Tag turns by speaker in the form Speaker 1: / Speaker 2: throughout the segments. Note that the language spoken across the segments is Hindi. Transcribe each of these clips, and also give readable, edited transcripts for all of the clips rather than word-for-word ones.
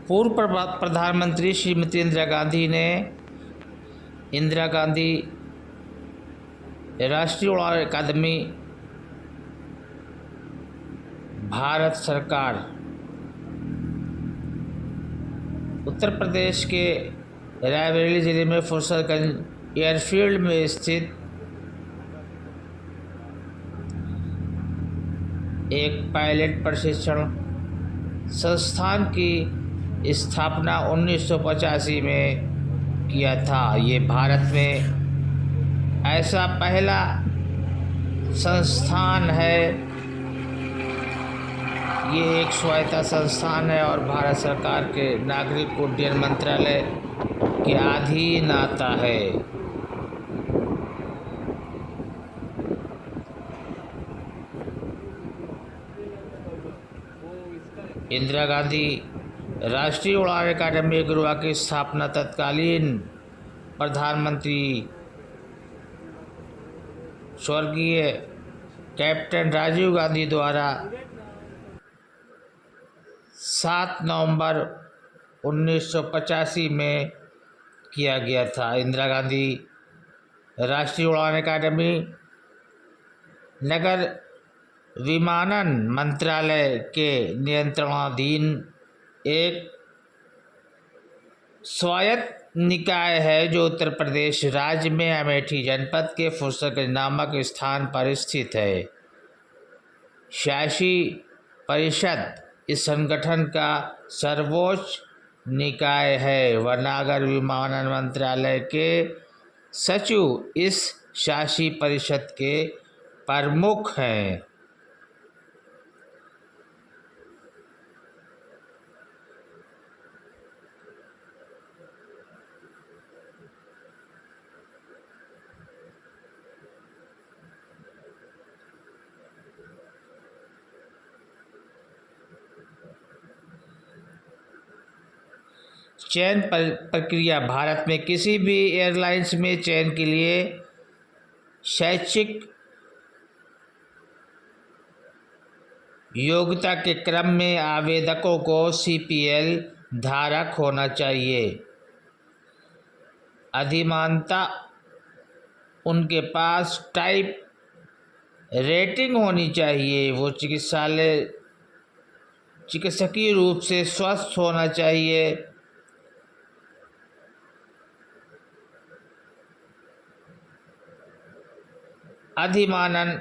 Speaker 1: पूर्व प्रधानमंत्री श्रीमती इंदिरा गांधी ने इंदिरा गांधी राष्ट्रीय उड़ान अकादमी भारत सरकार उत्तर प्रदेश के रायबरेली ज़िले में फुरसतगंज एयरफील्ड में स्थित एक पायलट प्रशिक्षण संस्थान की स्थापना 1985 में किया था। ये भारत में ऐसा पहला संस्थान है। ये एक स्वायत्त संस्थान है और भारत सरकार के नागरिक उड्डयन मंत्रालय के अधीन आता है। इंदिरा गांधी राष्ट्रीय उड़ान अकादमी गुरुआ की स्थापना तत्कालीन प्रधानमंत्री स्वर्गीय कैप्टन राजीव गांधी द्वारा 7 नवंबर 1985 में किया गया था। इंदिरा गांधी राष्ट्रीय उड़ान अकादमी नगर विमानन मंत्रालय के नियंत्रणाधीन एक स्वायत्त निकाय है जो उत्तर प्रदेश राज्य में अमेठी जनपद के फुरसतगंज नामक स्थान पर स्थित है। शासी परिषद इस संगठन का सर्वोच्च निकाय है व नागर विमानन मंत्रालय के सचिव इस शासी परिषद के प्रमुख हैं। चयन प्रक्रिया भारत में किसी भी एयरलाइंस में चयन के लिए शैक्षिक योग्यता के क्रम में आवेदकों को CPL धारक होना चाहिए। अधिमानता उनके पास टाइप रेटिंग होनी चाहिए। वो चिकित्सकीय रूप से स्वस्थ होना चाहिए। अधिमानन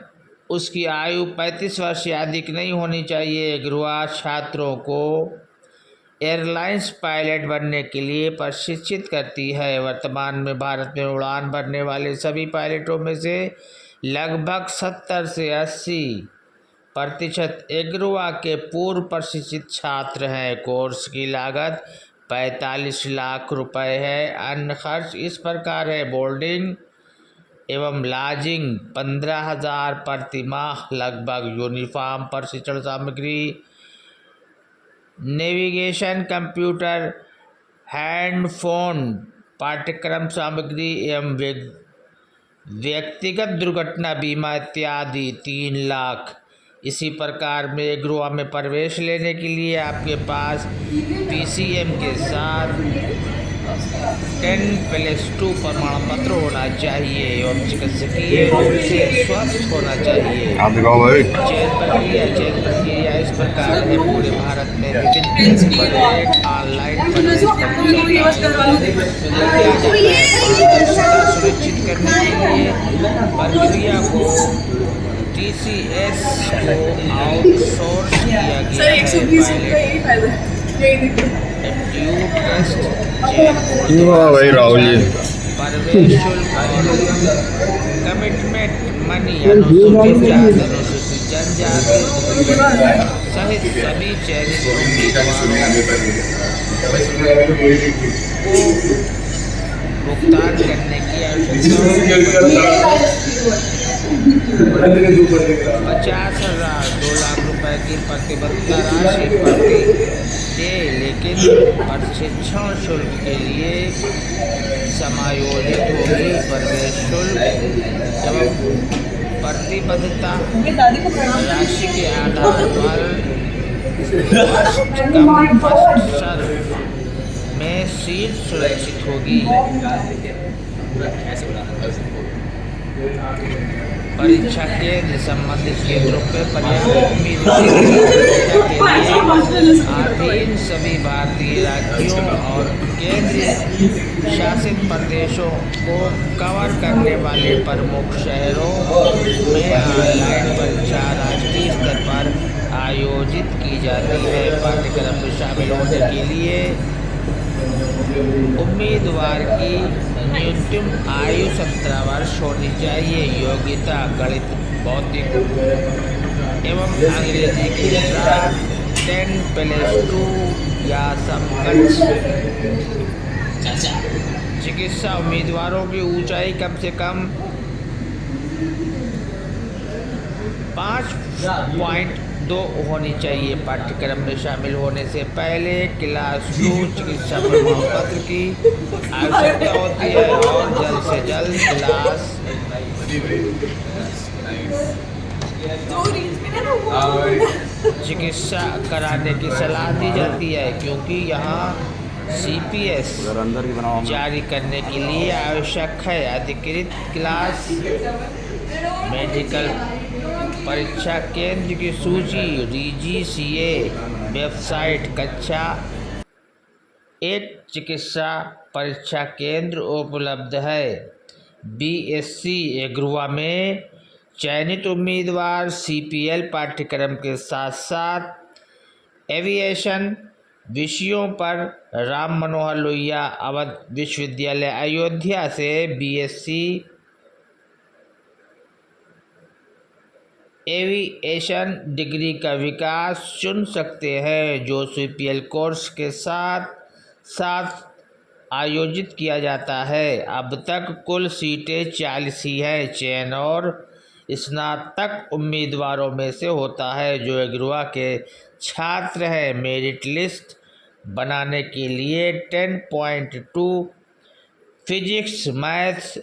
Speaker 1: उसकी आयु 35 वर्ष से अधिक नहीं होनी चाहिए। गुरुआ छात्रों को एयरलाइंस पायलट बनने के लिए प्रशिक्षित करती है। वर्तमान में भारत में उड़ान भरने वाले सभी पायलटों में से लगभग 70 से 80% एग्रुआ के पूर्व प्रशिक्षित छात्र हैं। कोर्स की लागत 45 लाख रुपए है। अन्य खर्च इस प्रकार है: बोर्डिंग एवं लॉजिंग 15,000 प्रति माह लगभग, यूनिफॉर्म, प्रशिक्षण सामग्री, नेविगेशन, कंप्यूटर, हैंडफोन, पाठ्यक्रम सामग्री एवं व्यक्तिगत दुर्घटना बीमा इत्यादि 3 लाख। इसी प्रकार में गुरुआ में प्रवेश लेने के लिए आपके पास PCM के साथ 10+2 प्रमाण पत्र होना चाहिए एवं चिकित्सकीय रूप से स्वस्थ होना चाहिए। चयन प्रक्रिया इस प्रकार है: पूरे भारत में विभिन्न परीक्षा ऑनलाइन सुनिश्चित करने के लिए प्रक्रिया को TCS को आउटसोर्स किया गया है। एप्टीट्यूड टेस्ट, प्रवेश शुल्क और कमिटमेंट मनी अनुसूचित जाति, अनुसूचित जनजाति सहित सभी चयनित को भुगतान करने की आवश्यकता है। 50,000 2 लाख रुपए की प्रतिबद्धता राशि प्रति दे, लेकिन प्रशिक्षण शुल्क के लिए समायोजित होगी। प्रवेश शुल्क एवं प्रतिबद्धता राशि के आधार पर फर्स्ट कम फर्स्ट सर्व में सीट सुरक्षित होगी। परीक्षा केंद्र संबंधित केंद्रों पर पर्याप्त उम्मीद अधीन सभी भारतीय राज्यों और केंद्रीय शासित प्रदेशों को कवर करने वाले प्रमुख शहरों में ऑनलाइन परीक्षा राष्ट्रीय स्तर पर आयोजित की जाती है। पाठ्यक्रम में शामिल होने के लिए उम्मीदवार की न्यूनतम आयु 17 वर्ष होनी चाहिए। योग्यता गणित, भौतिक एवं अंग्रेजी के साथ 10+2 या समकक्ष। चिकित्सा उम्मीदवारों की ऊंचाई कम से कम 5.2 होनी चाहिए। पाठ्यक्रम में शामिल होने से पहले क्लास 2 चिकित्सा प्रमाण पत्र की आवश्यकता होती है और जल्द से जल्द क्लास चिकित्सा कराने की सलाह दी जाती है, क्योंकि यहाँ CPS जारी करने के लिए आवश्यक है। अधिकृत क्लास मेडिकल परीक्षा केंद्र की सूची DGCA वेबसाइट। कक्षा 1 चिकित्सा परीक्षा केंद्र उपलब्ध है। BSc एग्रुआ में चयनित उम्मीदवार CPL पाठ्यक्रम के साथ साथ एविएशन विषयों पर राम मनोहर लोहिया अवध विश्वविद्यालय अयोध्या से BSc एविएशन डिग्री का विकास चुन सकते हैं, जो CPL कोर्स के साथ साथ आयोजित किया जाता है। अब तक कुल सीटें 40 ही है। चयन और स्नातक उम्मीदवारों में से होता है जो एग्रुआ के छात्र हैं। मेरिट लिस्ट बनाने के लिए 10.2 फिजिक्स, मैथ्स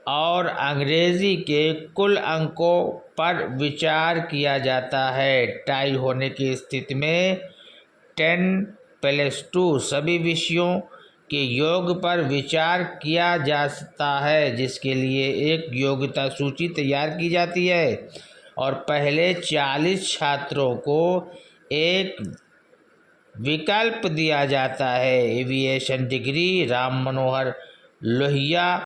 Speaker 1: और अंग्रेजी के कुल अंकों पर विचार किया जाता है। टाई होने की स्थिति में 10+2 सभी विषयों के योग पर विचार किया जा सकता है, जिसके लिए एक योग्यता सूची तैयार की जाती है और पहले 40 छात्रों को एक विकल्प दिया जाता है। Aviation degree Ram Manohar Lohia